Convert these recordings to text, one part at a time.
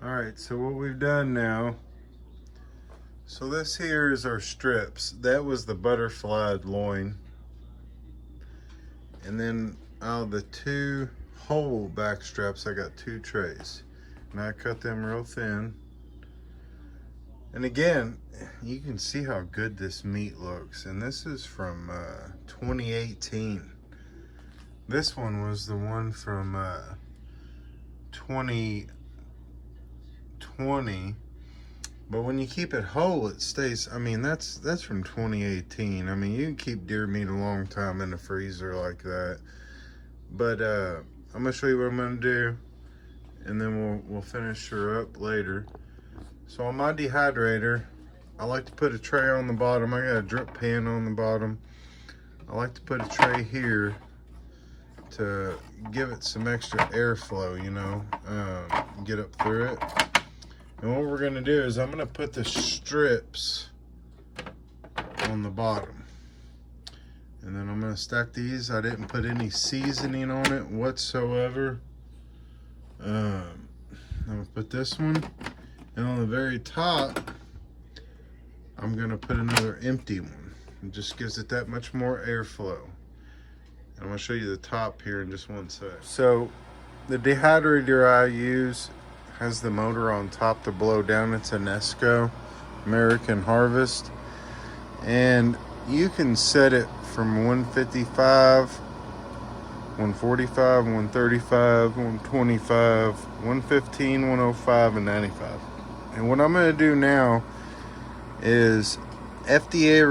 Alright, so what we've done now, so this here is our strips. That was the butterfly loin. And then out of the 2 whole back straps, I got 2 trays. And I cut them real thin. And again, you can see how good this meat looks. And this is from 2018. This one was the one from 2020. But when you keep it whole, it stays. I mean, that's from 2018. I mean, you can keep deer meat a long time in the freezer like that. But I'm gonna show you what I'm gonna do, and then we'll finish her up later. So on my dehydrator, I like to put a tray on the bottom. I got a drip pan on the bottom. I like to put a tray here to give it some extra airflow, you know, get up through it. And what we're gonna do is I'm gonna put the strips on the bottom. And then I'm gonna stack these. I didn't put any seasoning on it whatsoever. I'm gonna put this one. And on the very top, I'm gonna put another empty one. It just gives it that much more airflow. And I'm gonna show you the top here in just one sec. So the dehydrator I use has the motor on top to blow down. It's a Nesco American Harvest, and you can set it from 155, 145, 135, 125, 115, 105, and 95. And what I'm going to do now is FDA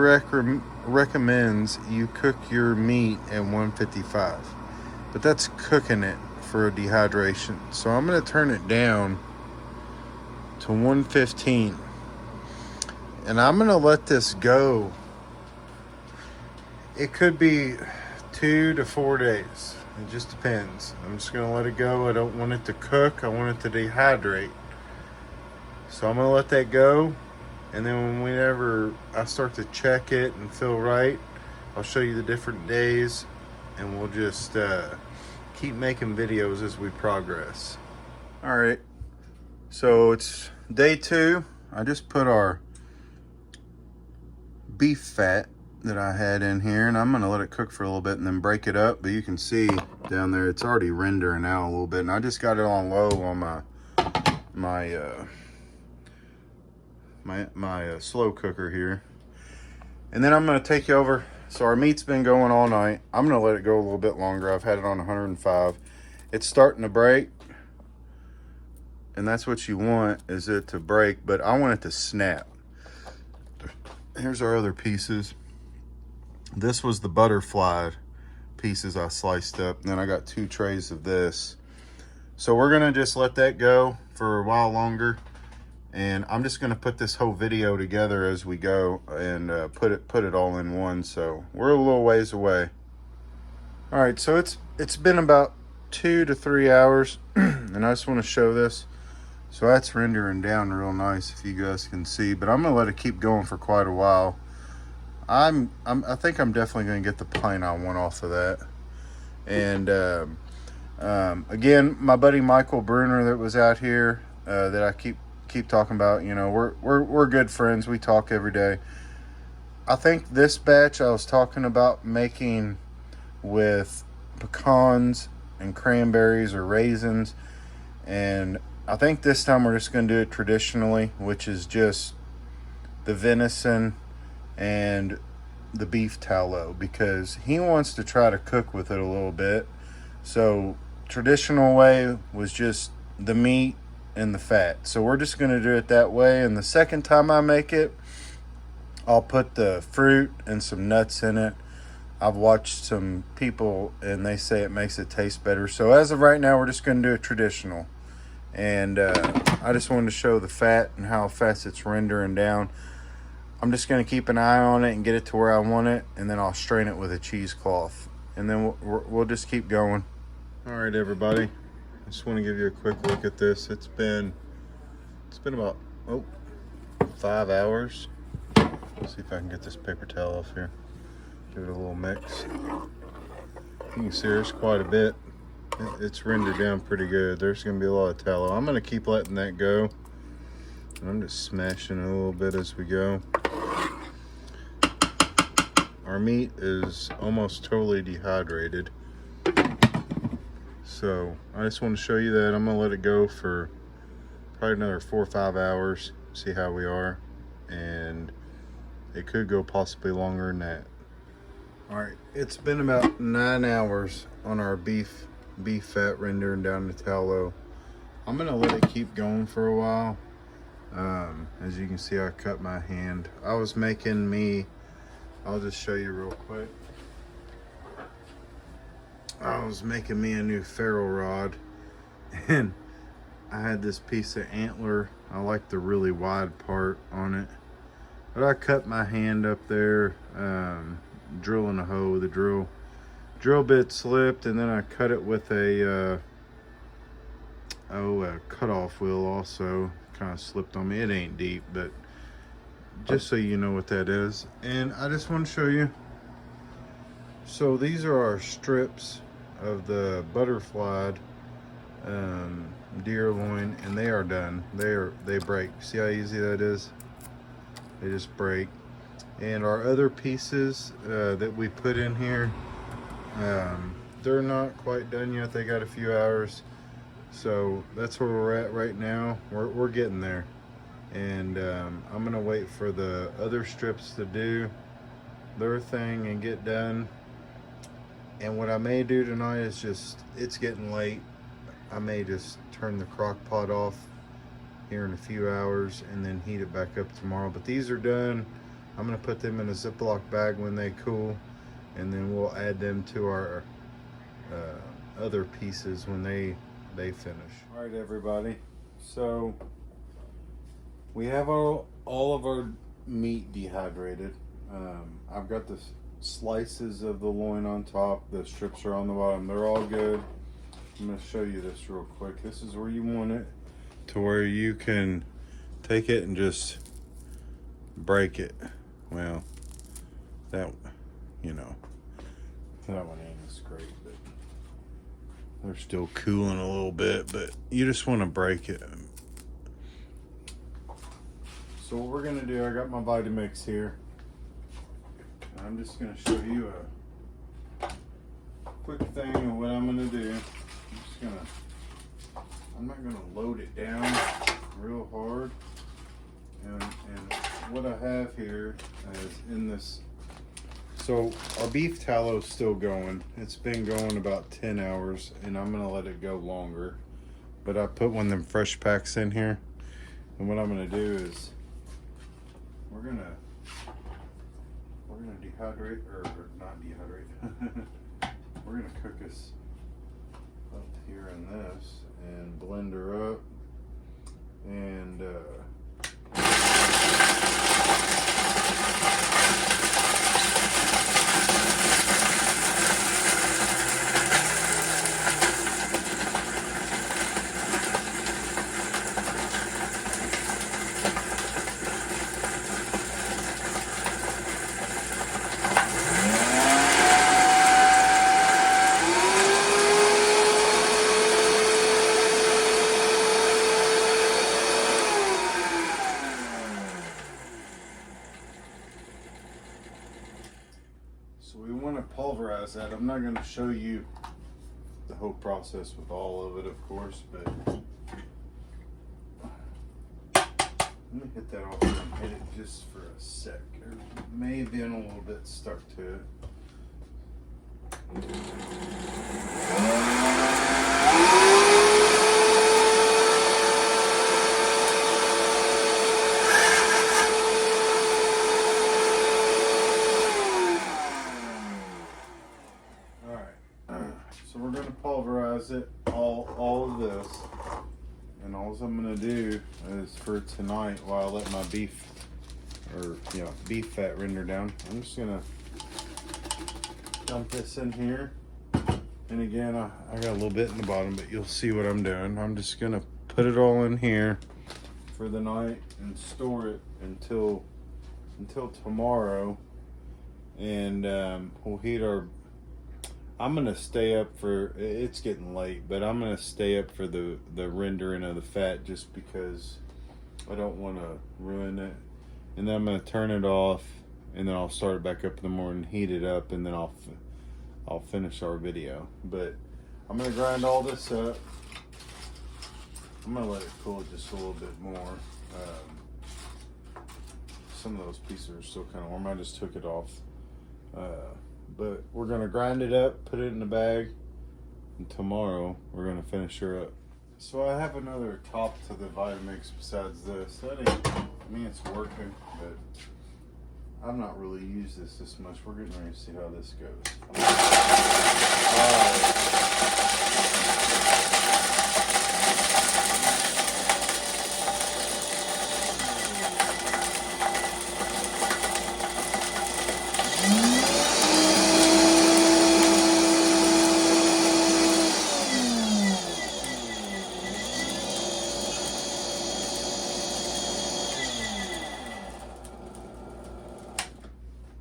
recommends you cook your meat at 155, but that's cooking it for dehydration. So I'm going to turn it down to 115, and I'm going to let this go. It could be 2 to 4 days. It just depends. I'm just going to let it go. I don't want it to cook. I want it to dehydrate. So I'm going to let that go, and then whenever I start to check it and feel right, I'll show you the different days, and we'll just keep making videos as we progress. All right, so it's day 2. I just put our beef fat that I had in here, and I'm gonna let it cook for a little bit and then break it up. But you can see down there it's already rendering out a little bit, and I just got it on low on my slow cooker here. And then I'm gonna take you over. So our meat's been going all night. I'm gonna let it go a little bit longer. I've had it on 105. It's starting to break, and that's what you want, is it to break, but I want it to snap. Here's our other pieces. This was the butterfly pieces I sliced up, and then I got 2 trays of this. So we're gonna just let that go for a while longer, and I'm just gonna put this whole video together as we go and put it all in one. So we're a little ways away. All right, so it's been about 2 to 3 hours, and I just want to show this. So that's rendering down real nice, if you guys can see, but I'm gonna let it keep going for quite a while. I think I'm definitely gonna get the pint I want off of that. And again, my buddy Michael Bruner that was out here, that I keep talking about, you know, we're good friends. We talk every day. I think this batch I was talking about making with pecans and cranberries or raisins, and I think this time we're just going to do it traditionally, which is just the venison and the beef tallow, because he wants to try to cook with it a little bit. So traditional way was just the meat and the fat. So we're just going to do it that way. And the second time I make it, I'll put the fruit and some nuts in it. I've watched some people and they say it makes it taste better. So as of right now, we're just going to do it traditional. And I just wanted to show the fat and how fast it's rendering down. I'm just going to keep an eye on it and get it to where I want it, and then I'll strain it with a cheesecloth, and then we'll just keep going. All right, everybody, I just want to give you a quick look at this. It's been about 5 hours. Let's see if I can get this paper towel off here. Give it a little mix. You can see there's quite a bit. It's rendered down pretty good. There's going to be a lot of tallow. I'm going to keep letting that go. I'm just smashing it a little bit as we go. Our meat is almost totally dehydrated. So I just want to show you that. I'm going to let it go for probably another 4 or 5 hours. See how we are. And it could go possibly longer than that. Alright, it's been about 9 hours on our beef fat rendering down to tallow. I'm going to let it keep going for a while. As you can see, I cut my hand. I was making me, I'll just show you real quick. I was making me a new ferro rod, and I had this piece of antler. I like the really wide part on it, but I cut my hand up there, drilling a hole with a drill bit slipped, and then I cut it with a cutoff wheel also. Kind of slipped on me. It ain't deep, but just so you know what that is. And I just want to show you. So these are our strips of the butterflied deer loin, and they are done. They break. See how easy that is? They just break. And our other pieces that we put in here, they're not quite done yet. They got a few hours. So that's where we're at right now. We're getting there. And I'm gonna wait for the other strips to do their thing and get done. And what I may do tonight is just, it's getting late, I may just turn the crock pot off here in a few hours and then heat it back up tomorrow. But these are done. I'm gonna put them in a Ziploc bag when they cool, and then we'll add them to our other pieces when they finish. All right, everybody, so we have all of our meat dehydrated. I've got the slices of the loin on top, the strips are on the bottom, they're all good. I'm going to show you this real quick. This is where you want it, to where you can take it and just break it. Well, that, you know, that one ain't as great, but they're still cooling a little bit, but you just want to break it. So what we're gonna do, I got my Vitamix here. I'm just gonna show you a quick thing of what I'm gonna do. I'm not gonna load it down real hard. And what I have here is in this. So our beef tallow is still going. It's been going about 10 hours, and I'm gonna let it go longer. But I put one of them fresh packs in here, and what I'm gonna do is we're gonna dehydrate, or not dehydrate. We're gonna cook this up here in this and blend her up, and so we want to pulverize that. I'm not going to show you the whole process with all of it, of course, but let me hit that off and hit it just for a sec. There may have been a little bit stuck to it. So we're going to pulverize it, all of this, and all I'm going to do is for tonight, while I let my beef fat render down, I'm just going to dump this in here. And again, I got a little bit in the bottom, but you'll see what I'm doing. I'm just going to put it all in here for the night and store it until tomorrow, and we'll heat our I'm gonna stay up for, it's getting late, but I'm gonna stay up for the rendering of the fat just because I don't want to ruin it. And then I'm gonna turn it off, and then I'll start it back up in the morning, heat it up, and then I'll finish our video. But I'm gonna grind all this up. I'm gonna let it cool just a little bit more. Some of those pieces are still kind of warm. I just took it off. But we're gonna grind it up, put it in the bag, and tomorrow we're gonna finish her up. So I have another top to the Vitamix besides this. That ain't, I mean, it's working, but I've not really used this much. We're getting ready to see how this goes.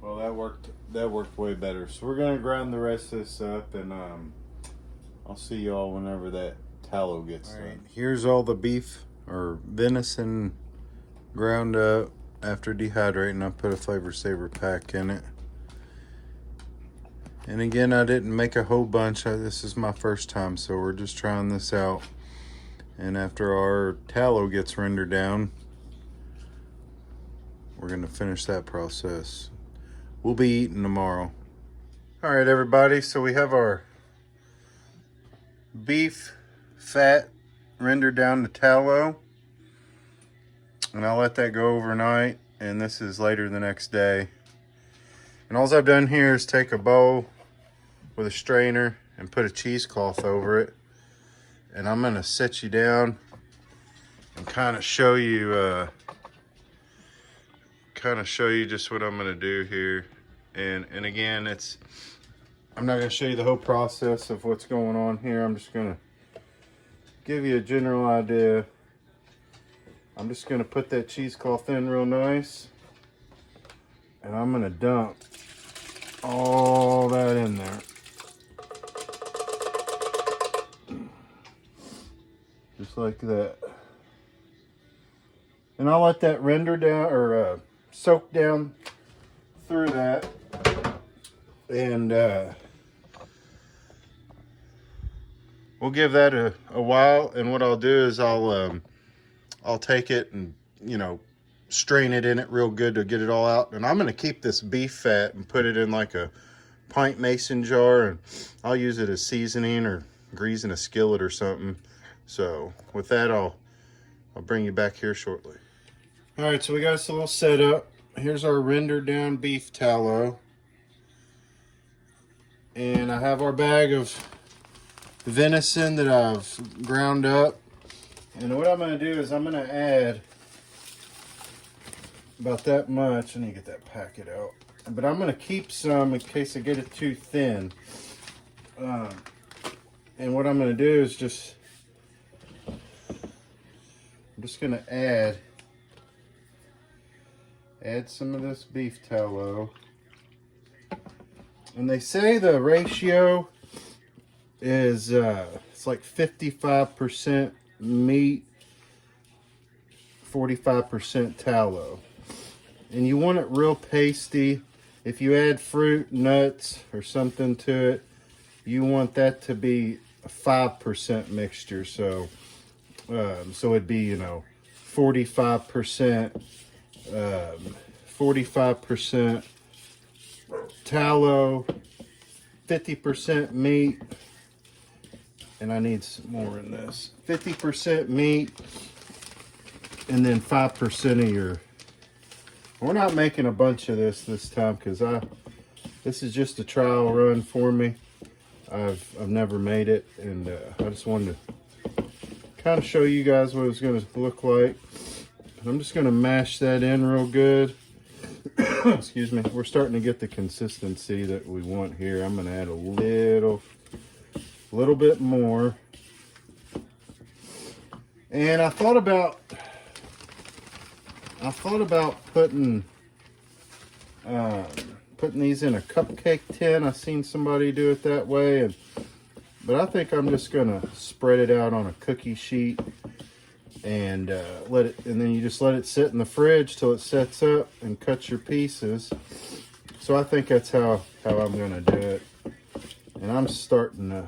Well, that worked way better. So we're gonna grind the rest of this up, and I'll see y'all whenever that tallow gets done. Right, here's all the beef or venison ground up after dehydrating. I put a flavor saver pack in it. And again, I didn't make a whole bunch. This is my first time, so we're just trying this out. And after our tallow gets rendered down, we're gonna finish that process. We'll be eating tomorrow. All right, everybody, so we have our beef fat rendered down to tallow. And I'll let that go overnight, and this is later the next day. And all I've done here is take a bowl with a strainer and put a cheesecloth over it. And I'm gonna set you down and kind of show you just what I'm gonna do here. And again, I'm not gonna show you the whole process of what's going on here. I'm just gonna give you a general idea. I'm just gonna put that cheesecloth in real nice, and I'm gonna dump all that in there. Just like that. And I'll let that render down, or soak down through that. And we'll give that a while. And what I'll do is I'll take it and, strain it in it real good to get it all out. And I'm going to keep this beef fat and put it in like a pint mason jar, and I'll use it as seasoning or greasing a skillet or something. So with that, I'll bring you back here shortly. All right, so we got us a little setup. Here's our rendered down beef tallow. And I have our bag of venison that I've ground up. And what I'm going to do is I'm going to add about that much. I need to get that packet out. But I'm going to keep some in case I get it too thin. And what I'm going to do is I'm just going to add some of this beef tallow. And they say the ratio is it's like 55% meat, 45% tallow. And you want it real pasty. If you add fruit, nuts, or something to it, you want that to be a 5% mixture. So it'd be, 45% 45% tallow, 50% meat, and I need some more in this. 50% meat, and then 5% of your. We're not making a bunch of this time because this is just a trial run for me. I've never made it, and I just wanted to kind of show you guys what it's going to look like. I'm just going to mash that in real good. Excuse me. We're starting to get the consistency that we want here. I'm going to add a little bit more. And I thought about putting these in a cupcake tin. I've seen somebody do it that way, but I think I'm just gonna spread it out on a cookie sheet and then you just let it sit in the fridge till it sets up and cut your pieces. So I think that's how I'm gonna do it. And I'm starting to,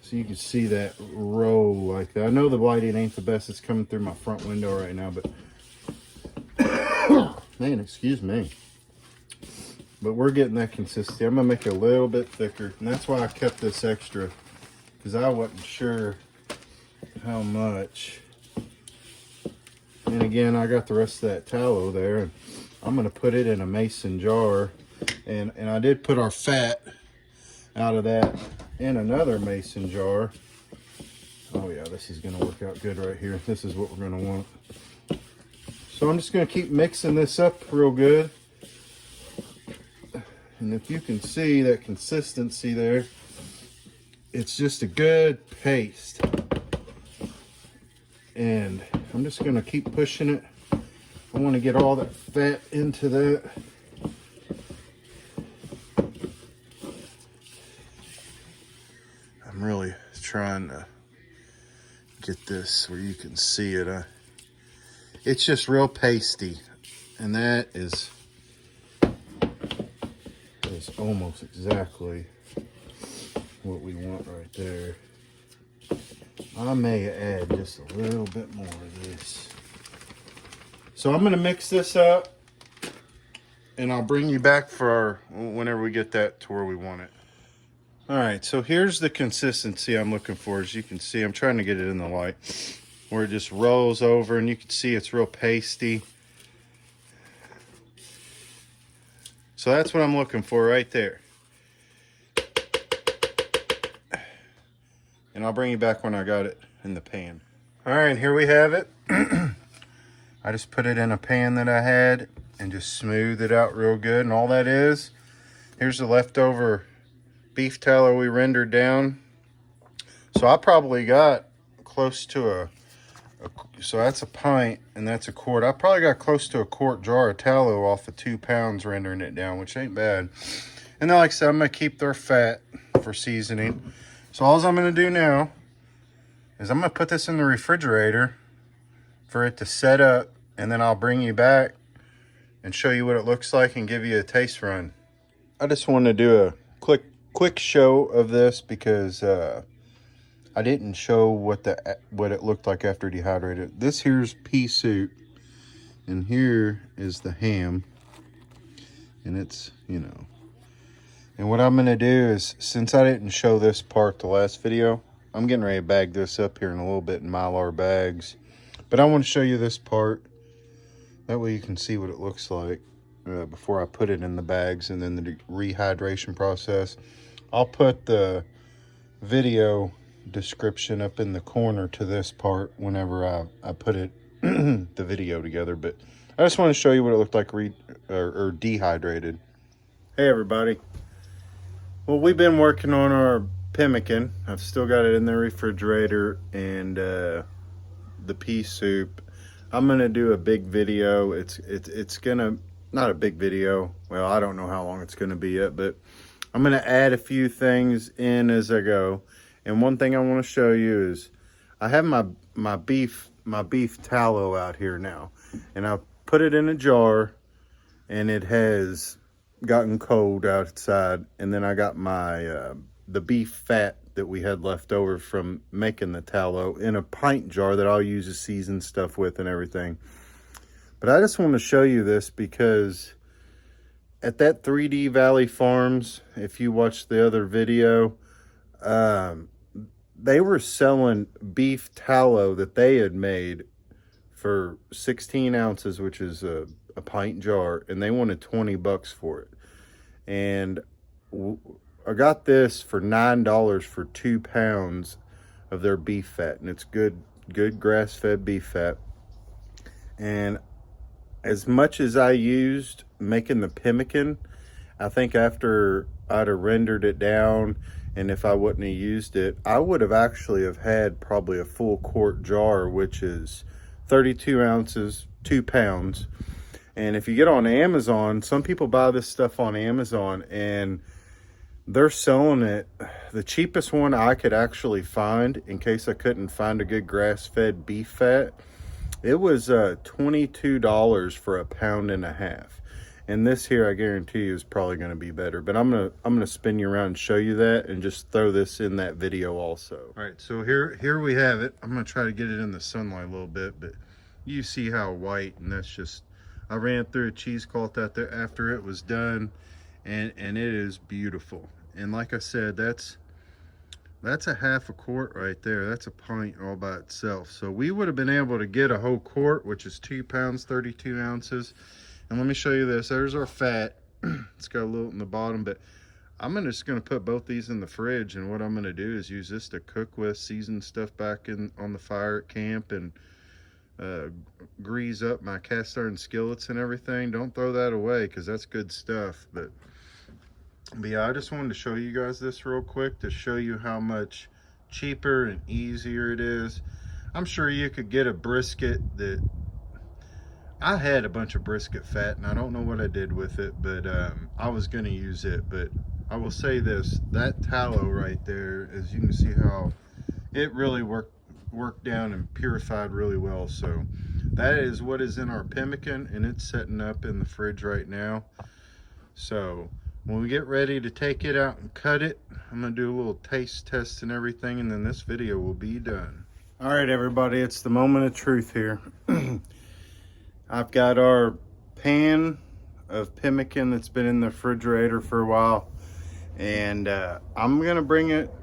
so you can see that roll like that. I know the lighting ain't the best. It's coming through my front window right now, but man, excuse me. But we're getting that consistency. I'm gonna make it a little bit thicker, and that's why I kept this extra, because I wasn't sure how much. And again, I got the rest of that tallow there, and I'm gonna put it in a mason jar, and I did put our fat out of that in another mason jar. Oh yeah, this is gonna work out good right here. This is what we're gonna want. So I'm just gonna keep mixing this up real good. And if you can see that consistency there, it's just a good paste. And I'm just gonna keep pushing it. I wanna get all that fat into that. I'm really trying to get this where you can see it. It's just real pasty, and that is almost exactly what we want right there. I may add just a little bit more of this. So I'm gonna mix this up, and I'll bring you back for whenever we get that to where we want it. All right, so here's the consistency I'm looking for. As you can see, I'm trying to get it in the light, where it just rolls over, and you can see it's real pasty. So that's what I'm looking for right there. And I'll bring you back when I got it in the pan. All right, here we have it. I just put it in a pan that I had and just smoothed it out real good. And all that is, here's the leftover beef tallow we rendered down. So I probably got close to so that's a pint and that's a quart. I probably got close to a quart jar of tallow off of 2 pounds rendering it down, which ain't bad. And then, like I said, I'm gonna keep their fat for seasoning. So all I'm gonna do now is I'm gonna put this in the refrigerator for it to set up, and then I'll bring you back and show you what it looks like and give you a taste run. I just wanted to do a quick show of this because I didn't show what it looked like after dehydrated. This here's pea soup, and here is the ham, and it's, you know. And what I'm gonna do is, since I didn't show this part the last video, I'm getting ready to bag this up here in a little bit in Mylar bags. But I want to show you this part. That way you can see what it looks like before I put it in the bags, and then the rehydration process. I'll put the video description up in the corner to this part whenever I put it the video together. But I just want to show you what it looked like or dehydrated. Hey everybody. Well, we've been working on our pemmican. I've still got it in the refrigerator, and the pea soup. I'm gonna do a big video. It's gonna, not a big video. Well, I don't know how long it's gonna be yet, but I'm gonna add a few things in as I go. And one thing I want to show you is I have my beef tallow out here now, and I put it in a jar, and it has gotten cold outside. And then I got my the beef fat that we had left over from making the tallow in a pint jar that I'll use to season stuff with and everything. But I just want to show you this because at that 3D Valley Farms, if you watched the other video, they were selling beef tallow that they had made for 16 ounces, which is a pint jar, and they wanted $20 for it. And I got this for $9 for 2 pounds of their beef fat, and it's good grass-fed beef fat. And as much as I used making the pemmican, I think after I'd have rendered it down, and if I wouldn't have used it, I would have actually have had probably a full quart jar, which is 32 ounces, 2 pounds. And if you get on Amazon, some people buy this stuff on Amazon and they're selling it. The cheapest one I could actually find, in case I couldn't find a good grass-fed beef fat, it was $22 for 1.5 pounds. And this here, I guarantee you, is probably going to be better. But I'm gonna spin you around and show you that, and just throw this in that video also. All right, so here we have it. I'm gonna try to get it in the sunlight a little bit, but you see how white, and that's just, I ran through a cheesecloth out there after it was done, and it is beautiful. And like I said, that's a half a quart right there. That's a pint all by itself. So we would have been able to get a whole quart, which is 2 pounds, 32 ounces. And let me show you this. There's our fat. It's got a little in the bottom, but I'm just gonna put both these in the fridge, and what I'm gonna do is use this to cook with, season stuff back on the fire at camp, and grease up my cast iron skillets and everything. Don't throw that away, because that's good stuff. But yeah, I just wanted to show you guys this real quick to show you how much cheaper and easier it is. I'm sure you could get a brisket that, I had a bunch of brisket fat and I don't know what I did with it, but I was gonna use it. But I will say this, that tallow right there, as you can see how it really worked down and purified really well. So that is what is in our pemmican, and it's setting up in the fridge right now. So when we get ready to take it out and cut it, I'm gonna do a little taste test and everything, and then this video will be done. All right, everybody, it's the moment of truth here. I've got our pan of pemmican that's been in the refrigerator for a while, and I'm gonna bring it,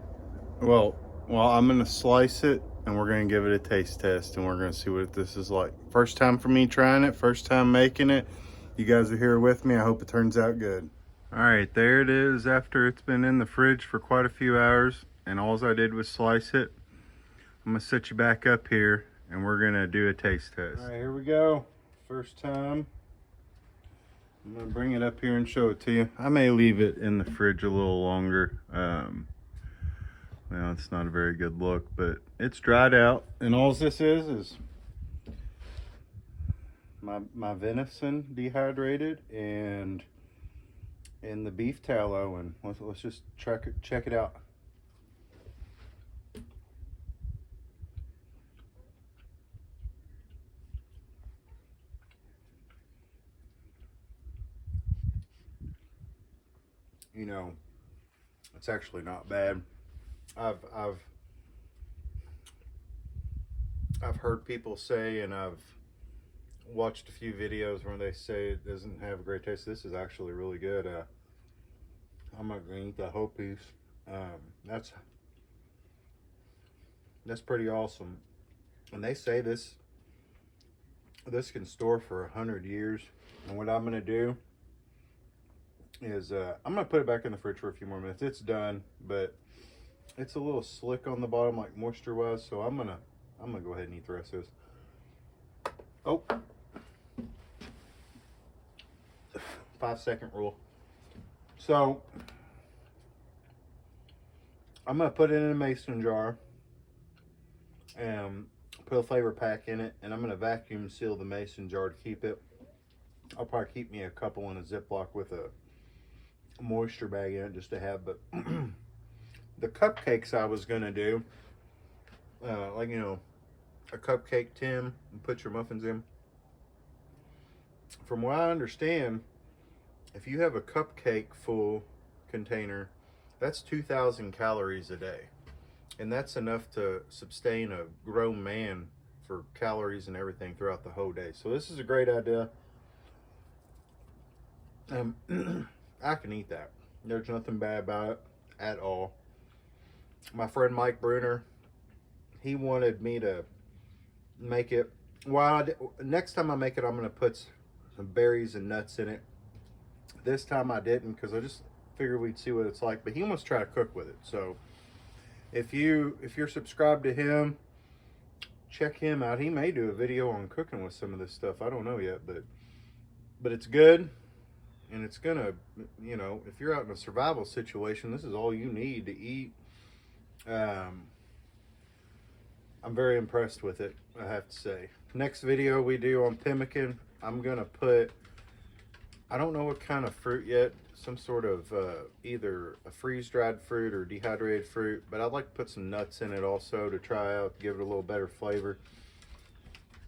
well, I'm gonna slice it, and we're gonna give it a taste test, and we're gonna see what this is like. First time for me trying it, first time making it. You guys are here with me. I hope it turns out good. All right, there it is after it's been in the fridge for quite a few hours, and all I did was slice it. I'm gonna set you back up here, and we're gonna do a taste test. All right, here we go. First time. I'm gonna bring it up here and show it to you. I may leave it in the fridge a little longer. Well, it's not a very good look, but it's dried out, and all this is my venison dehydrated and the beef tallow, and let's just check it out. You know, it's actually not bad. I've heard people say, and I've watched a few videos where they say it doesn't have a great taste. This is actually really good. I'm not gonna eat the whole piece. That's pretty awesome. And they say this can store for 100 years. And what I'm gonna do is I'm gonna put it back in the fridge for a few more minutes. It's done, but it's a little slick on the bottom, like moisture wise, so I'm gonna go ahead and eat the rest of this. Oh, 5-second rule. So I'm gonna put it in a mason jar and put a flavor pack in it, and I'm gonna vacuum seal the mason jar to keep it. I'll probably keep me a couple in a Ziploc with a moisture bag in it just to have. But the cupcakes I was gonna do, like, you know, a cupcake tin and put your muffins in. From what I understand, if you have a cupcake full container, that's 2,000 calories a day, and that's enough to sustain a grown man for calories and everything throughout the whole day. So this is a great idea. I can eat that. There's nothing bad about it at all. My friend Mike Bruner, he wanted me to make it. Well, next time I make it, I'm going to put some berries and nuts in it. This time I didn't, because I just figured we'd see what it's like. But he wants to try to cook with it. So if you're subscribed to him, check him out. He may do a video on cooking with some of this stuff. I don't know yet, but it's good. And it's gonna, you know, if you're out in a survival situation, this is all you need to eat. I'm very impressed with it, I have to say. Next video we do on pemmican, I'm gonna put, I don't know what kind of fruit yet, some sort of either a freeze-dried fruit or dehydrated fruit, but I'd like to put some nuts in it also to try out, give it a little better flavor.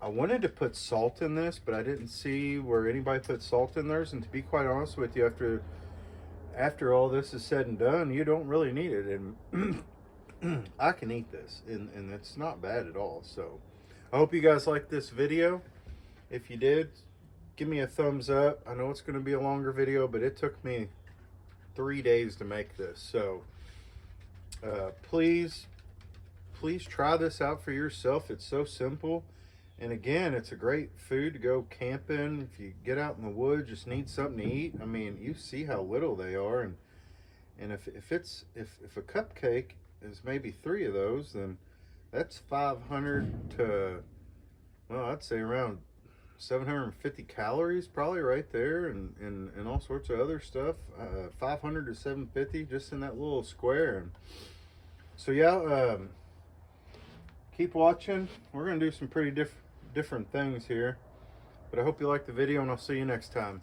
I wanted to put salt in this, but I didn't see where anybody put salt in theirs, and to be quite honest with you, after all this is said and done, you don't really need it, and I can eat this, and it's not bad at all. So I hope you guys liked this video. If you did, give me a thumbs up. I know it's going to be a longer video, but it took me 3 days to make this. So please try this out for yourself. It's so simple. And again, it's a great food to go camping. If you get out in the woods, just need something to eat. I mean, you see how little they are. And if a cupcake is maybe 3 of those, then that's 500 to, well, I'd say around 750 calories probably right there, and all sorts of other stuff. 500 to 750 just in that little square. And so yeah, keep watching. We're gonna do some pretty different things here, but I hope you like the video, and I'll see you next time.